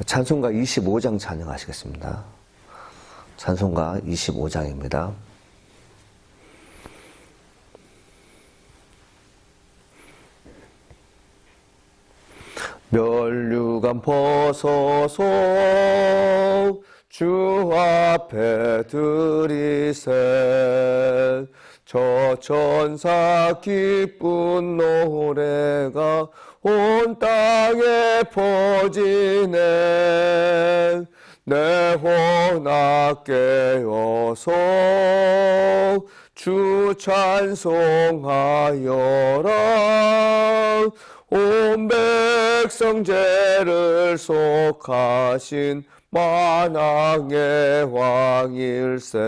찬송가 25장 찬양하시겠습니다. 찬송가 25장입니다. 멸류관 벗어서 주 앞에 드리세. 저 천사 기쁜 노래가 온 땅에 퍼지네. 내 혼악 깨어서 주 찬송하여라. 온 백성 죄를 속하신 만왕의 왕일세.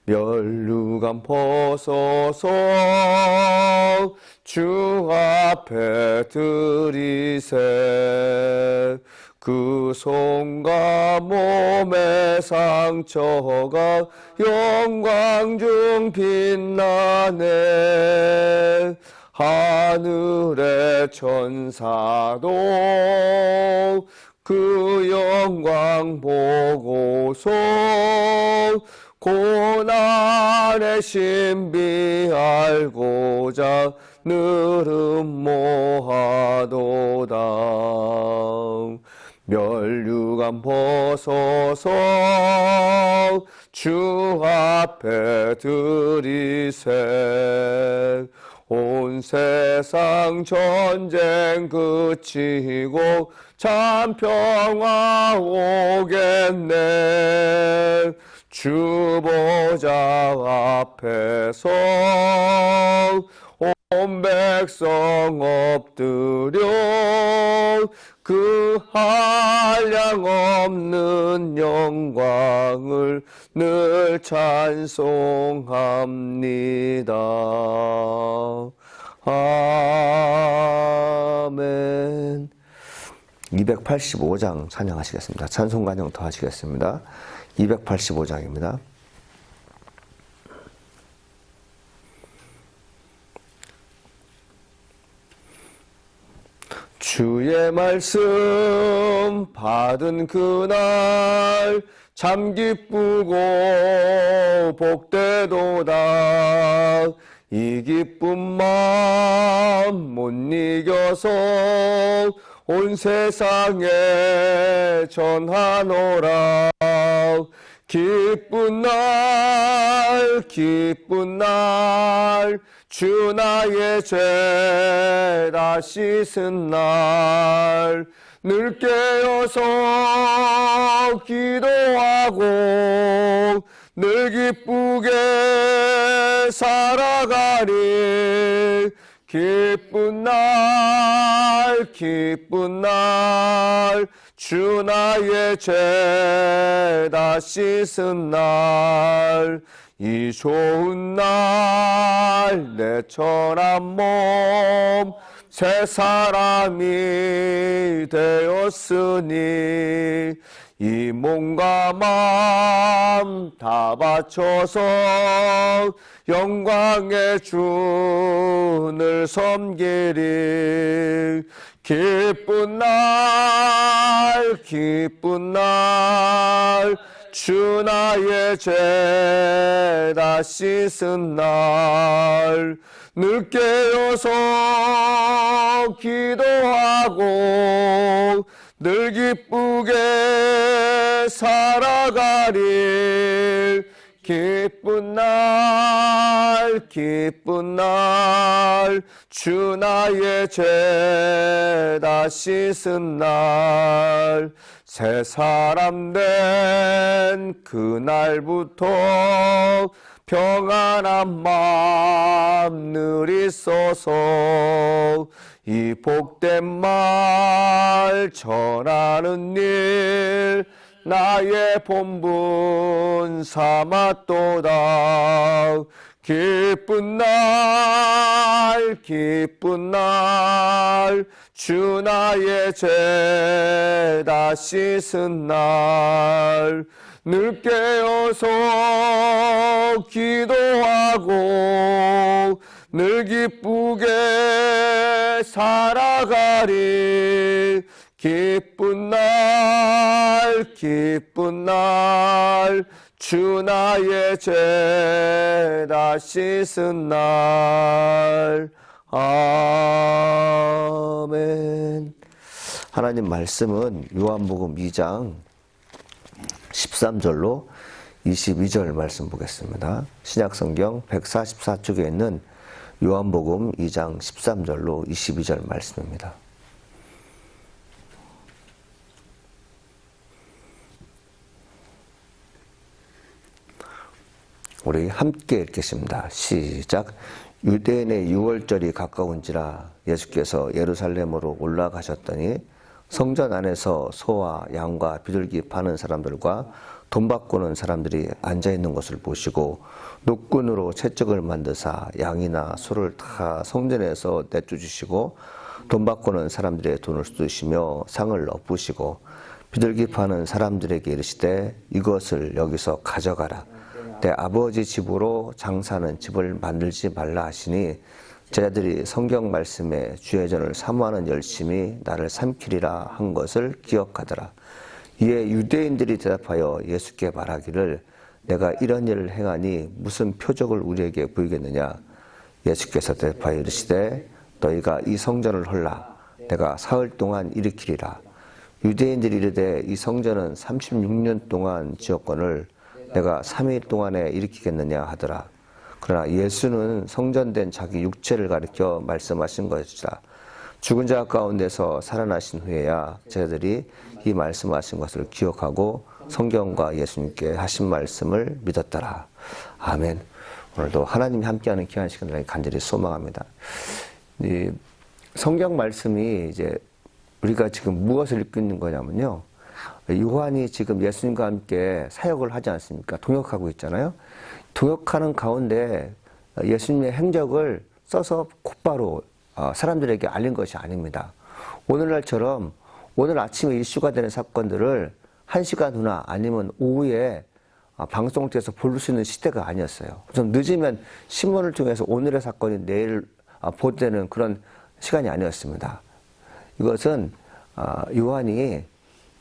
멸류관 벗어서 주 앞에 드리세. 그 손과 몸의 상처가 영광 중 빛나네. 하늘의 천사도 그 영광 보고서 고난의 신비 알고자 늘음 모하도다. 멸류관 벗어서 주 앞에 드리세. 온 세상 전쟁 그치고 참 평화 오겠네. 주 보좌 앞에서 온 백성 엎드려 그 한량없는 영광을 늘 찬송합니다. 아멘. 285장 찬양하시겠습니다. 찬송 간영 더 하시겠습니다. 285장입니다. 주의 말씀 받은 그날 참 기쁘고 복되도다. 이 기쁜 마음 못 이겨서 온 세상에 전하노라. 기쁜 날 기쁜 날 주 나의 죄 다 씻은 날. 늘 깨어서 기도하고 늘 기쁘게 살아가리. 기쁜 날 기쁜 날 주 나의 죄 다 씻은 날. 이 좋은 날 내 천한 몸 새 사람이 되었으니 이 몸과 마음 다 바쳐서 영광의 주를 섬기리. 기쁜 날 기쁜 날 주 나의 죄 다 씻은 날. 늘 깨어서 기도하고 늘 기쁘게 살아가리. 기쁜 날 기쁜 날 주 나의 죄 다 씻은 날. 새 사람 된 그날부터 평안한 마음 늘 있어서 이 복된 말 전하는 일 나의 본분 삼았도다. 기쁜 날 기쁜 날 주 나의 죄 다 씻은 날. 늘 깨어서 기도하고 늘 기쁘게 살아가리. 기쁜 날 기쁜 날 주 나의 죄 다 씻은 날. 아멘. 하나님 말씀은 요한복음 2장 13절로 22절 말씀 보겠습니다. 신약성경 144쪽에 있는 요한복음 2장 13절로 22절 말씀입니다. 우리 함께 읽겠습니다. 시작. 유대인의 유월절이 가까운지라 예수께서 예루살렘으로 올라가셨더니 성전 안에서 소와 양과 비둘기 파는 사람들과 돈 바꾸는 사람들이 앉아있는 것을 보시고 노끈으로 채찍을 만드사 양이나 소를 다 성전에서 내쫓으시고 돈 바꾸는 사람들의 돈을 쏟으시며 상을 엎으시고 비둘기 파는 사람들에게 이르시되 이것을 여기서 가져가라. 내 아버지 집으로 장사하는 집을 만들지 말라 하시니 제자들이 성경 말씀에 주의 전을 사모하는 열심히 나를 삼키리라 한 것을 기억하더라. 이에 유대인들이 대답하여 예수께 말하기를 내가 이런 일을 행하니 무슨 표적을 우리에게 보이겠느냐. 예수께서 대답하여 이르시되 너희가 이 성전을 헐라. 내가 사흘 동안 일으키리라. 유대인들이 이르되 이 성전은 36년 동안 지었거늘 내가 3일 동안에 일으키겠느냐 하더라. 그러나 예수는 성전된 자기 육체를 가리켜 말씀하신 것이라. 죽은 자 가운데서 살아나신 후에야 제자들이 이 말씀하신 것을 기억하고 성경과 예수님께 하신 말씀을 믿었더라. 아멘. 오늘도 하나님이 함께하는 귀한 시간을 간절히 소망합니다. 이 성경 말씀이 이제 우리가 지금 무엇을 읽고 있는 거냐면요. 요한이 지금 예수님과 함께 사역을 하지 않습니까? 동역하고 있잖아요. 동역하는 가운데 예수님의 행적을 써서 곧바로 사람들에게 알린 것이 아닙니다. 오늘날처럼 오늘 아침에 이슈가 되는 사건들을 1시간 후나 아니면 오후에 방송을 통해서 볼 수 있는 시대가 아니었어요. 좀 늦으면 신문을 통해서 오늘의 사건이 내일 보도되는 그런 시간이 아니었습니다. 이것은 요한이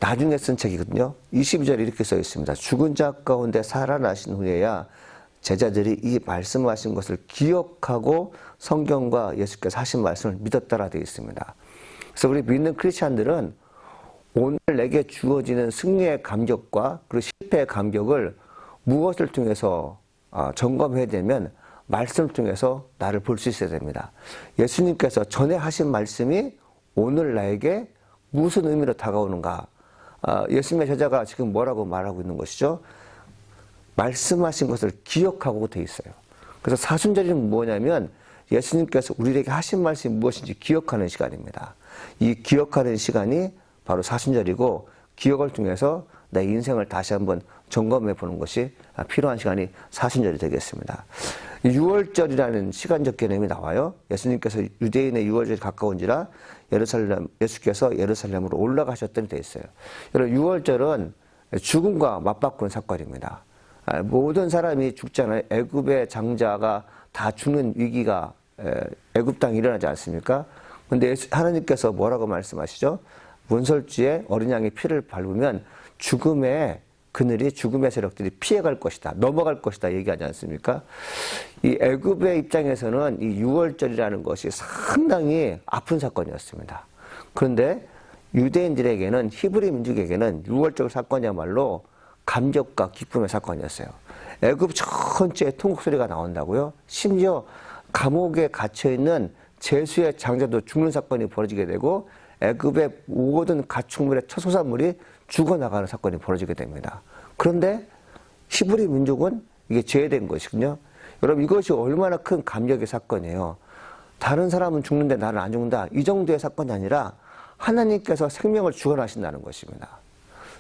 나중에 쓴 책이거든요. 22절에 이렇게 써 있습니다. 죽은 자 가운데 살아나신 후에야 제자들이 이 말씀하신 것을 기억하고 성경과 예수께서 하신 말씀을 믿었다라 되어 있습니다. 그래서 우리 믿는 크리스찬들은 오늘 내게 주어지는 승리의 감격과 그리고 실패의 감격을 무엇을 통해서 점검해야 되면 말씀을 통해서 나를 볼 수 있어야 됩니다. 예수님께서 전에 하신 말씀이 오늘 나에게 무슨 의미로 다가오는가. 예수님의 제자가 지금 뭐라고 말하고 있는 것이죠? 말씀하신 것을 기억하고 되어 있어요. 그래서 사순절은 뭐냐면 예수님께서 우리에게 하신 말씀이 무엇인지 기억하는 시간입니다. 이 기억하는 시간이 바로 사순절이고 기억을 통해서 내 인생을 다시 한번 점검해 보는 것이 필요한 시간이 사순절이 되겠습니다. 6월절이라는 시간적 개념이 나와요. 예수님께서 유대인의 6월절이 가까운지라 예수께서 예루살렘으로 올라가셨더니 되어 있어요. 여러분 6월절은 죽음과 맞바꾸는 사건입니다. 모든 사람이 죽잖아요. 애굽의 장자가 다 죽는 위기가 애굽 땅에 일어나지 않습니까? 그런데 하나님께서 뭐라고 말씀하시죠? 문설주에 어린 양의 피를 밟으면 죽음의 그늘이 죽음의 세력들이 피해갈 것이다. 넘어갈 것이다. 얘기하지 않습니까? 이 애굽의 입장에서는 이 6월절이라는 것이 상당히 아픈 사건이었습니다. 그런데 유대인들에게는 히브리 민족에게는 6월절 사건이야말로 감격과 기쁨의 사건이었어요. 애굽 전체에 통곡 소리가 나온다고요? 심지어 감옥에 갇혀있는 제수의 장자도 죽는 사건이 벌어지게 되고 애굽의 모든 가축물의 처소산물이 죽어나가는 사건이 벌어지게 됩니다. 그런데 히브리 민족은 이게 제외된 것이거든요. 여러분 이것이 얼마나 큰 감격의 사건이에요. 다른 사람은 죽는데 나는 안 죽는다. 이 정도의 사건이 아니라 하나님께서 생명을 주관하신다는 것입니다.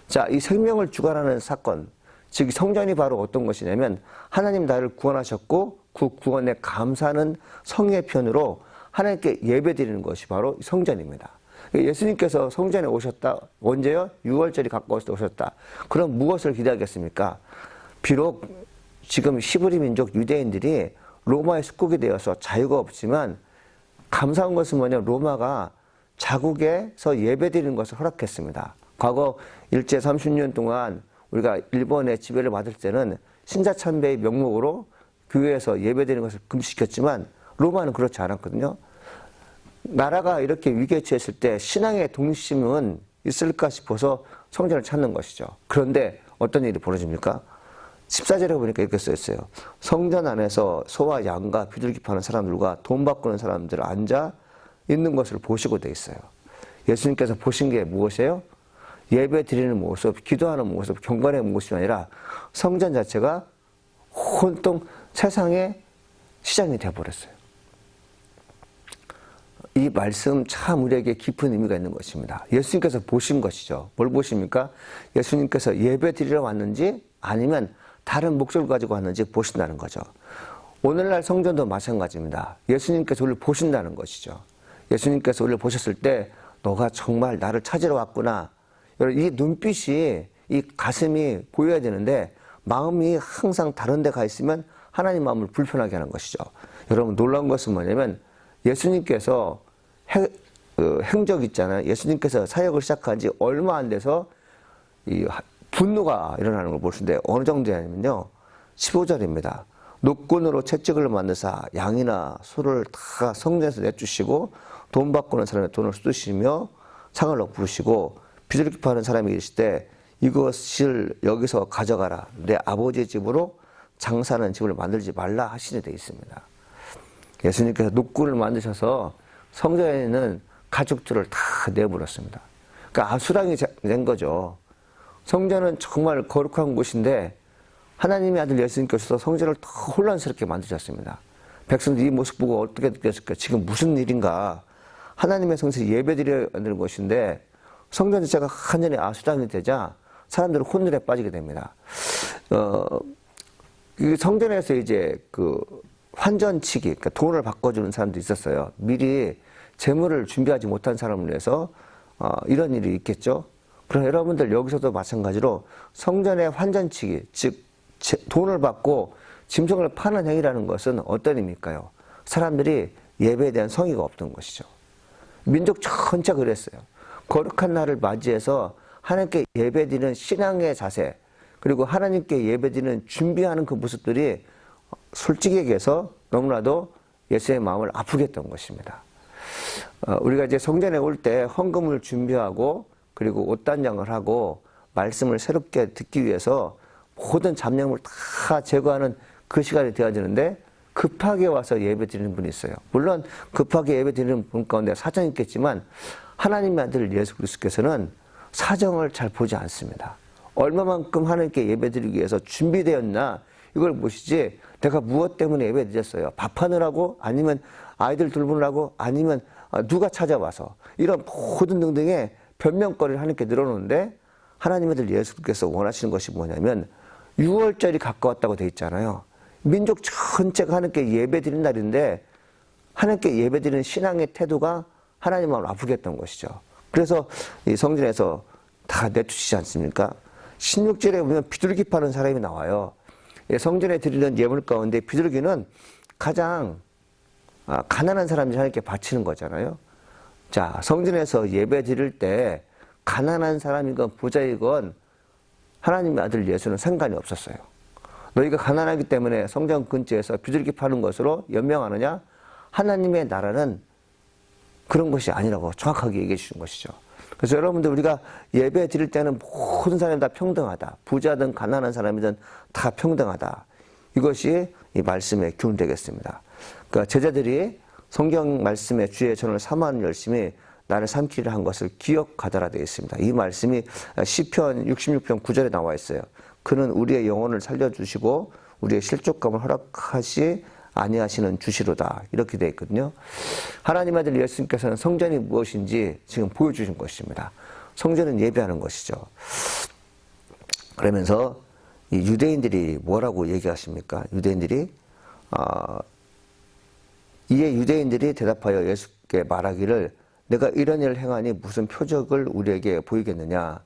자, 이 생명을 주관하는 사건, 즉 성전이 바로 어떤 것이냐면 하나님 나를 구원하셨고 그 구원에 감사하는 성의 편으로 하나님께 예배드리는 것이 바로 성전입니다. 예수님께서 성전에 오셨다. 언제요? 6월절이 가까웠을 때 오셨다. 그럼 무엇을 기대하겠습니까? 비록 지금 히브리 민족 유대인들이 로마의 숙국이 되어서 자유가 없지만 감사한 것은 뭐냐면 로마가 자국에서 예배드리는 것을 허락했습니다. 과거 일제 30년 동안 우리가 일본의 지배를 받을 때는 신자참배의 명목으로 교회에서 예배드리는 것을 금지시켰지만 로마는 그렇지 않았거든요. 나라가 이렇게 위기에 처했을 때 신앙의 동심은 있을까 싶어서 성전을 찾는 것이죠. 그런데 어떤 일이 벌어집니까? 14절에 보니까 이렇게 써있어요. 성전 안에서 소와 양과 비둘기 파는 사람들과 돈 바꾸는 사람들 앉아 있는 것을 보시고 돼 있어요. 예수님께서 보신 게 무엇이에요? 예배 드리는 모습, 기도하는 모습, 경건의 모습이 아니라 성전 자체가 온통 세상의 시장이 되어버렸어요. 이 말씀 참 우리에게 깊은 의미가 있는 것입니다. 예수님께서 보신 것이죠. 뭘 보십니까? 예수님께서 예배 드리러 왔는지 아니면 다른 목적을 가지고 왔는지 보신다는 거죠. 오늘날 성전도 마찬가지입니다. 예수님께서 우리를 보신다는 것이죠. 예수님께서 우리를 보셨을 때 너가 정말 나를 찾으러 왔구나. 이 눈빛이, 이 가슴이 보여야 되는데 마음이 항상 다른 데 가 있으면 하나님 마음을 불편하게 하는 것이죠. 여러분 놀라운 것은 뭐냐면 예수님께서 행적 있잖아요. 예수님께서 사역을 시작한 지 얼마 안 돼서 이 분노가 일어나는 걸 볼 수 있는데 어느 정도냐면요. 15절입니다. 노끈으로 채찍을 만드사 양이나 소를 다 성전에서 내주시고 돈 바꾸는 사람의 돈을 쏟으시며 상을 엎으시고 비둘기 파는 사람이 계실 때 이것을 여기서 가져가라. 내 아버지의 집으로 장사하는 집을 만들지 말라 하시게 되어 있습니다. 예수님께서 노끈을 만드셔서 성전에 있는 가축들을 다 내버렸습니다. 그러니까 아수랑이 된 거죠. 성전은 정말 거룩한 곳인데 하나님의 아들 예수님께서 성전을 더 혼란스럽게 만드셨습니다. 백성들이 이 모습 보고 어떻게 느꼈을까? 지금 무슨 일인가? 하나님의 성전에 예배드려야 하는 것인데 성전 자체가 완전히 아수랑이 되자 사람들은 혼돈에 빠지게 됩니다. 이 성전에서 이제 그 환전치기, 그러니까 돈을 바꿔주는 사람도 있었어요. 미리 재물을 준비하지 못한 사람을 위해서 이런 일이 있겠죠. 그럼 여러분들 여기서도 마찬가지로 성전의 환전치기, 즉 돈을 받고 짐승을 파는 행위라는 것은 어떤 의미일까요? 사람들이 예배에 대한 성의가 없던 것이죠. 민족 전체가 그랬어요. 거룩한 날을 맞이해서 하나님께 예배드리는 신앙의 자세, 그리고 하나님께 예배드리는 준비하는 그 모습들이 솔직히 얘기해서 너무나도 예수의 마음을 아프게 했던 것입니다. 우리가 이제 성전에 올 때 헌금을 준비하고 그리고 옷단장을 하고 말씀을 새롭게 듣기 위해서 모든 잡념을 다 제거하는 그 시간이 되어지는데 급하게 와서 예배 드리는 분이 있어요. 물론 급하게 예배 드리는 분 가운데 사정이 있겠지만 하나님의 아들 예수 그리스도께서는 사정을 잘 보지 않습니다. 얼마만큼 하나님께 예배 드리기 위해서 준비되었나 이걸 보시지 내가 무엇 때문에 예배 드렸어요. 밥하느라고 아니면 아이들 돌보느라고 아니면 누가 찾아와서 이런 모든 등등의 변명거리를 하나님께 늘어놓는데 하나님의 아들 예수께서 원하시는 것이 뭐냐면 6월절이 가까웠다고 돼 있잖아요. 민족 전체가 하나님께 예배드리는 날인데 하나님께 예배드리는 신앙의 태도가 하나님 마음을 아프게 했던 것이죠. 그래서 이 성전에서 다 내쫓이지 않습니까? 16절에 보면 비둘기 파는 사람이 나와요. 성전에 드리는 예물 가운데 비둘기는 가장 가난한 사람들이 하나님께 바치는 거잖아요. 자, 성전에서 예배 드릴 때 가난한 사람이건 부자이건 하나님의 아들 예수는 상관이 없었어요. 너희가 가난하기 때문에 성전 근처에서 비둘기 파는 것으로 연명하느냐? 하나님의 나라는 그런 것이 아니라고 정확하게 얘기해 주신 것이죠. 그래서 여러분들 우리가 예배 드릴 때는 모든 사람이 다 평등하다. 부자든 가난한 사람이든 다 평등하다. 이것이 이 말씀의 교훈 되겠습니다. 그러니까 제자들이 성경 말씀의 주의 전을 삼아하는 열심히 나를 삼키려 한 것을 기억하더라 되어 있습니다. 이 말씀이 시편 66편 9절에 나와 있어요. 그는 우리의 영혼을 살려주시고 우리의 실족감을 허락하시 아니하시는 주시로다. 이렇게 되어 있거든요. 하나님 아들 예수님께서는 성전이 무엇인지 지금 보여주신 것입니다. 성전은 예배하는 것이죠. 그러면서 이 유대인들이 뭐라고 얘기하십니까? 유대인들이 이에 유대인들이 대답하여 예수께 말하기를 내가 이런 일을 행하니 무슨 표적을 우리에게 보이겠느냐.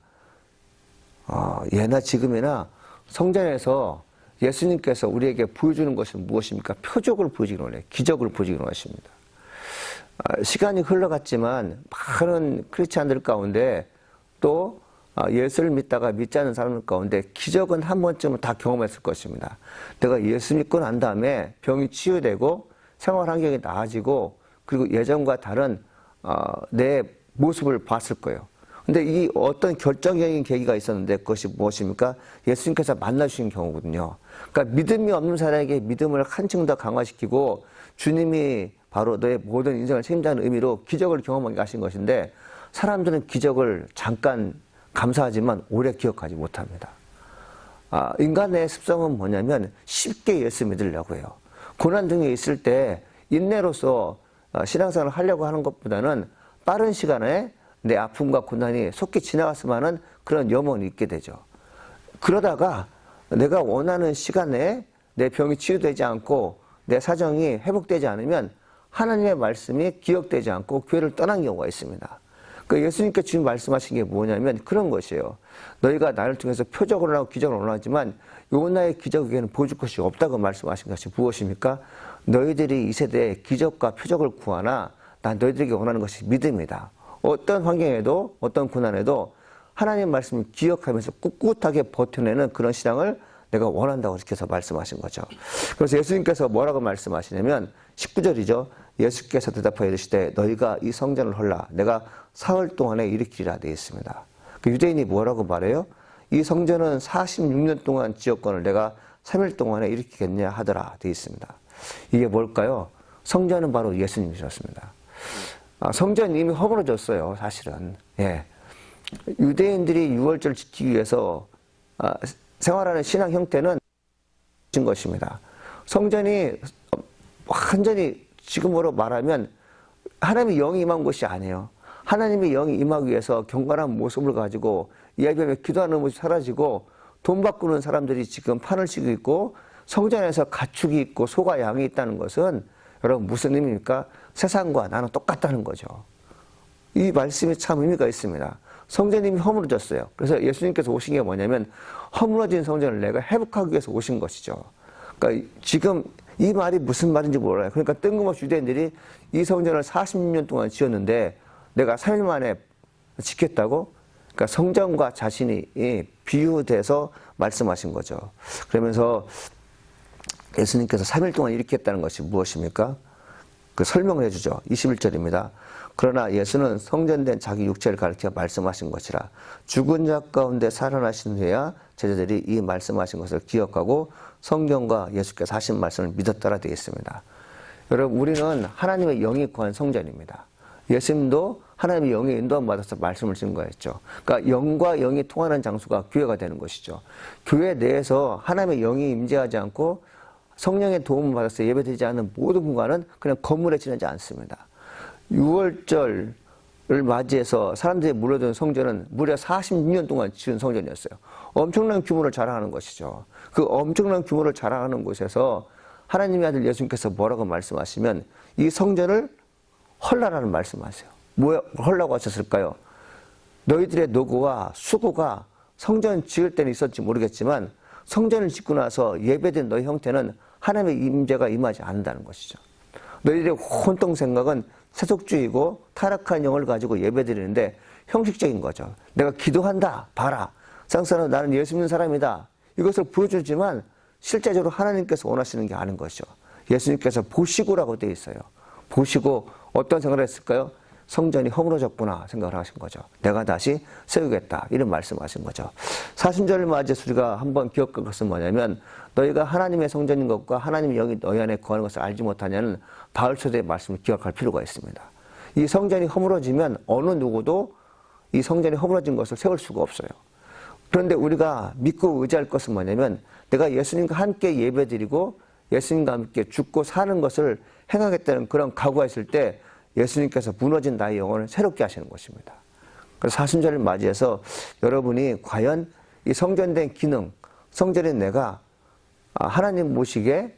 예나 지금이나 성전에서 예수님께서 우리에게 보여주는 것은 무엇입니까? 표적을 보여주기로 해. 기적을 보여주기로 하십니다. 시간이 흘러갔지만 많은 크리스찬들 가운데 또 예수를 믿다가 믿지 않는 사람들 가운데 기적은 한 번쯤은 다 경험했을 것입니다. 내가 예수 믿고 난 다음에 병이 치유되고 생활 환경이 나아지고 그리고 예전과 다른 내 모습을 봤을 거예요. 근데 이 어떤 결정적인 계기가 있었는데 그것이 무엇입니까? 예수님께서 만나주신 경우거든요. 그러니까 믿음이 없는 사람에게 믿음을 한층 더 강화시키고 주님이 바로 너의 모든 인생을 책임지는 의미로 기적을 경험하게 하신 것인데 사람들은 기적을 잠깐 감사하지만 오래 기억하지 못합니다. 인간의 습성은 뭐냐면 쉽게 예수 믿으려고 해요. 고난 등에 있을 때 인내로서 신앙생활을 하려고 하는 것보다는 빠른 시간에 내 아픔과 고난이 속히 지나갔으면 하는 그런 염원이 있게 되죠. 그러다가 내가 원하는 시간에 내 병이 치유되지 않고 내 사정이 회복되지 않으면 하나님의 말씀이 기억되지 않고 교회를 떠난 경우가 있습니다. 그러니까 예수님께서 지금 말씀하신 게 뭐냐면 그런 것이에요. 너희가 나를 통해서 표적을 하고 기적을 원하지만 요나의 기적에게는 보여줄 것이 없다고 말씀하신 것이 무엇입니까? 너희들이 이 세대에 기적과 표적을 구하나 난 너희들에게 원하는 것이 믿음이다. 어떤 환경에도 어떤 고난에도 하나님의 말씀을 기억하면서 꿋꿋하게 버텨내는 그런 신앙을 내가 원한다고 이렇게 해서 말씀하신 거죠. 그래서 예수님께서 뭐라고 말씀하시냐면 19절이죠. 예수께서 대답하여 이르시되 너희가 이 성전을 헐라 내가 사흘 동안에 일으키리라 되어 있습니다. 그 유대인이 뭐라고 말해요? 이 성전은 46년 동안 지었건을 내가 3일 동안에 일으키겠냐 하더라 되어 있습니다. 이게 뭘까요? 성전은 바로 예수님이셨습니다. 성전이 이미 허물어졌어요, 사실은. 예. 유대인들이 유월절을 지키기 위해서 생활하는 신앙 형태는 것입니다. 성전이 완전히 지금으로 말하면 하나님의 영이 임한 곳이 아니에요. 하나님의 영이 임하기 위해서 경건한 모습을 가지고 예배에 기도하는 모습이 사라지고 돈 바꾸는 사람들이 지금 판을 치고 있고 성전에서 가축이 있고 소가 양이 있다는 것은 여러분 무슨 의미입니까? 세상과 나는 똑같다는 거죠. 이 말씀이 참 의미가 있습니다. 성전이 이미 허물어졌어요. 그래서 예수님께서 오신 게 뭐냐면 허물어진 성전을 내가 회복하기 위해서 오신 것이죠. 그러니까 지금 이 말이 무슨 말인지 몰라요. 그러니까 뜬금없이 유대인들이 이 성전을 46년 동안 지었는데 내가 3일 만에 짓겠다고? 그러니까 성전과 자신이 비유돼서 말씀하신 거죠. 그러면서 예수님께서 3일 동안 이렇게 했다는 것이 무엇입니까? 그 설명을 해주죠. 21절입니다. 그러나 예수는 성전된 자기 육체를 가리켜 말씀하신 것이라 죽은 자 가운데 살아나신 후에야 제자들이 이 말씀하신 것을 기억하고 성경과 예수께서 하신 말씀을 믿었더라 되어 있습니다. 여러분 우리는 하나님의 영이 거한 성전입니다. 예수님도 하나님의 영의 인도함 받아서 말씀을 증거했죠. 그러니까 영과 영이 통하는 장소가 교회가 되는 것이죠. 교회 내에서 하나님의 영이 임재하지 않고 성령의 도움을 받아서 예배드리지 않는 모든 공간은 그냥 건물에 지나지 않습니다. 6월절을 맞이해서 사람들이 몰려드는 성전은 무려 46년 동안 지은 성전이었어요. 엄청난 규모를 자랑하는 것이죠. 그 엄청난 규모를 자랑하는 곳에서 하나님의 아들 예수님께서 뭐라고 말씀하시면 이 성전을 헐라라는 말씀하세요. 뭐 헐라고 하셨을까요? 너희들의 노고와 수고가 성전 지을 때는 있었지 모르겠지만 성전을 짓고 나서 예배된 너희 형태는 하나님의 임재가 임하지 않는다는 것이죠. 너희들의 혼동 생각은 세속주의고 타락한 영을 가지고 예배드리는데 형식적인 거죠. 내가 기도한다, 봐라. 상사는 나는 예수 믿는 사람이다. 이것을 보여주지만 실제적으로 하나님께서 원하시는 게 아닌 것이죠. 예수님께서 보시고라고 되어 있어요. 보시고 어떤 생각을 했을까요? 성전이 허물어졌구나 생각을 하신 거죠. 내가 다시 세우겠다 이런 말씀하신 거죠. 사순절을 맞이해서 우리가 한번 기억할 것은 뭐냐면 너희가 하나님의 성전인 것과 하나님의 영이 너희 안에 거하는 것을 알지 못하냐는 바울서대의 말씀을 기억할 필요가 있습니다. 이 성전이 허물어지면 어느 누구도 이 성전이 허물어진 것을 세울 수가 없어요. 그런데 우리가 믿고 의지할 것은 뭐냐면 내가 예수님과 함께 예배드리고 예수님과 함께 죽고 사는 것을 행하겠다는 그런 각오가 있을 때 예수님께서 무너진 나의 영혼을 새롭게 하시는 것입니다. 그래서 사순절을 맞이해서 여러분이 과연 이 성전된 기능, 성전인 내가 하나님 모시게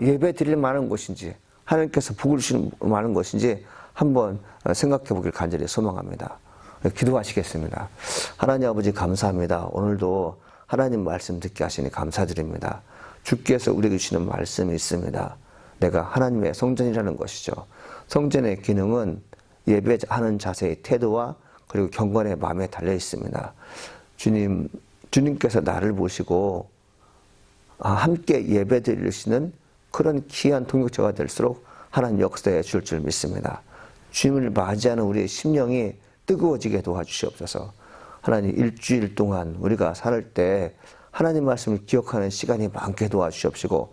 예배 드릴 만한 곳인지 하나님께서 복을 주실 만한 것인지 한번 생각해 보길 간절히 소망합니다. 기도하시겠습니다. 하나님 아버지 감사합니다. 오늘도 하나님 말씀 듣게 하시니 감사드립니다. 주께서 우리에게 주시는 말씀이 있습니다. 내가 하나님의 성전이라는 것이죠. 성전의 기능은 예배하는 자세의 태도와 그리고 경건의 마음에 달려 있습니다. 주님께서 나를 보시고 함께 예배 드리시는 그런 귀한 동역자가 될수록 하나님 역사해 줄 줄 믿습니다. 주님을 맞이하는 우리의 심령이 뜨거워지게 도와주시옵소서. 하나님, 일주일 동안 우리가 살 때 하나님 말씀을 기억하는 시간이 많게 도와주시옵시고,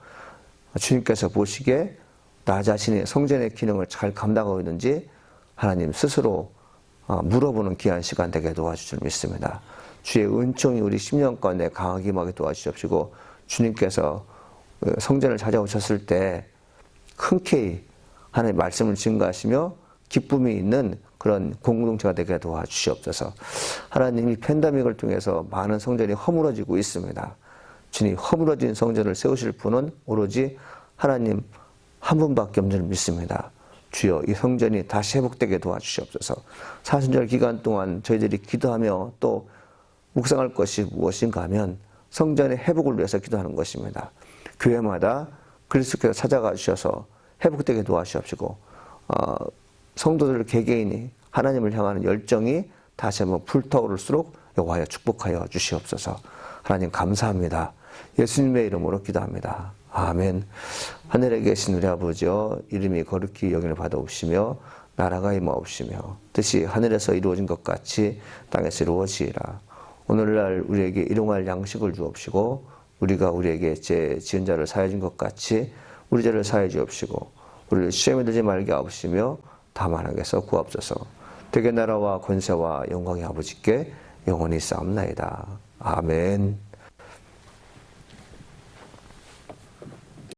주님께서 보시기에 나 자신이 성전의 기능을 잘 감당하고 있는지 하나님 스스로 물어보는 귀한 시간 되게 도와주실 줄 믿습니다. 주의 은총이 우리 심령 가운데 강하게 임하게 도와주시옵시고, 주님께서 성전을 찾아오셨을 때 흔쾌히 하나님의 말씀을 증거하시며 기쁨이 있는 그런 공동체가 되게 도와주시옵소서. 하나님이 팬데믹을 통해서 많은 성전이 허물어지고 있습니다. 주님, 허물어진 성전을 세우실 분은 오로지 하나님 한 분밖에 없는 줄 믿습니다. 주여, 이 성전이 다시 회복되게 도와주시옵소서. 사순절 기간 동안 저희들이 기도하며 또 묵상할 것이 무엇인가 하면 성전의 회복을 위해서 기도하는 것입니다. 교회마다 그리스도께서 찾아가 주셔서 회복되게 도와주시옵시고, 성도들 개개인이 하나님을 향하는 열정이 다시 한번 불타오를수록 여호와여 축복하여 주시옵소서. 하나님 감사합니다. 예수님의 이름으로 기도합니다. 아멘. 하늘에 계신 우리 아버지여, 이름이 거룩히 여김을 받아옵시며 나라가 임하옵시며 뜻이 하늘에서 이루어진 것 같이 땅에서 이루어지이라. 오늘날 우리에게 일용할 양식을 주옵시고, 우리가 우리에게 죄 지은 자를 사하여 준 것 같이 우리 죄를 사하여 주옵시고, 우리를 시험에 들지 말게 하옵시며 다만 악에서 구하옵소서. 되게 나라와 권세와 영광의 아버지께 영원히 싸움나이다. 아멘.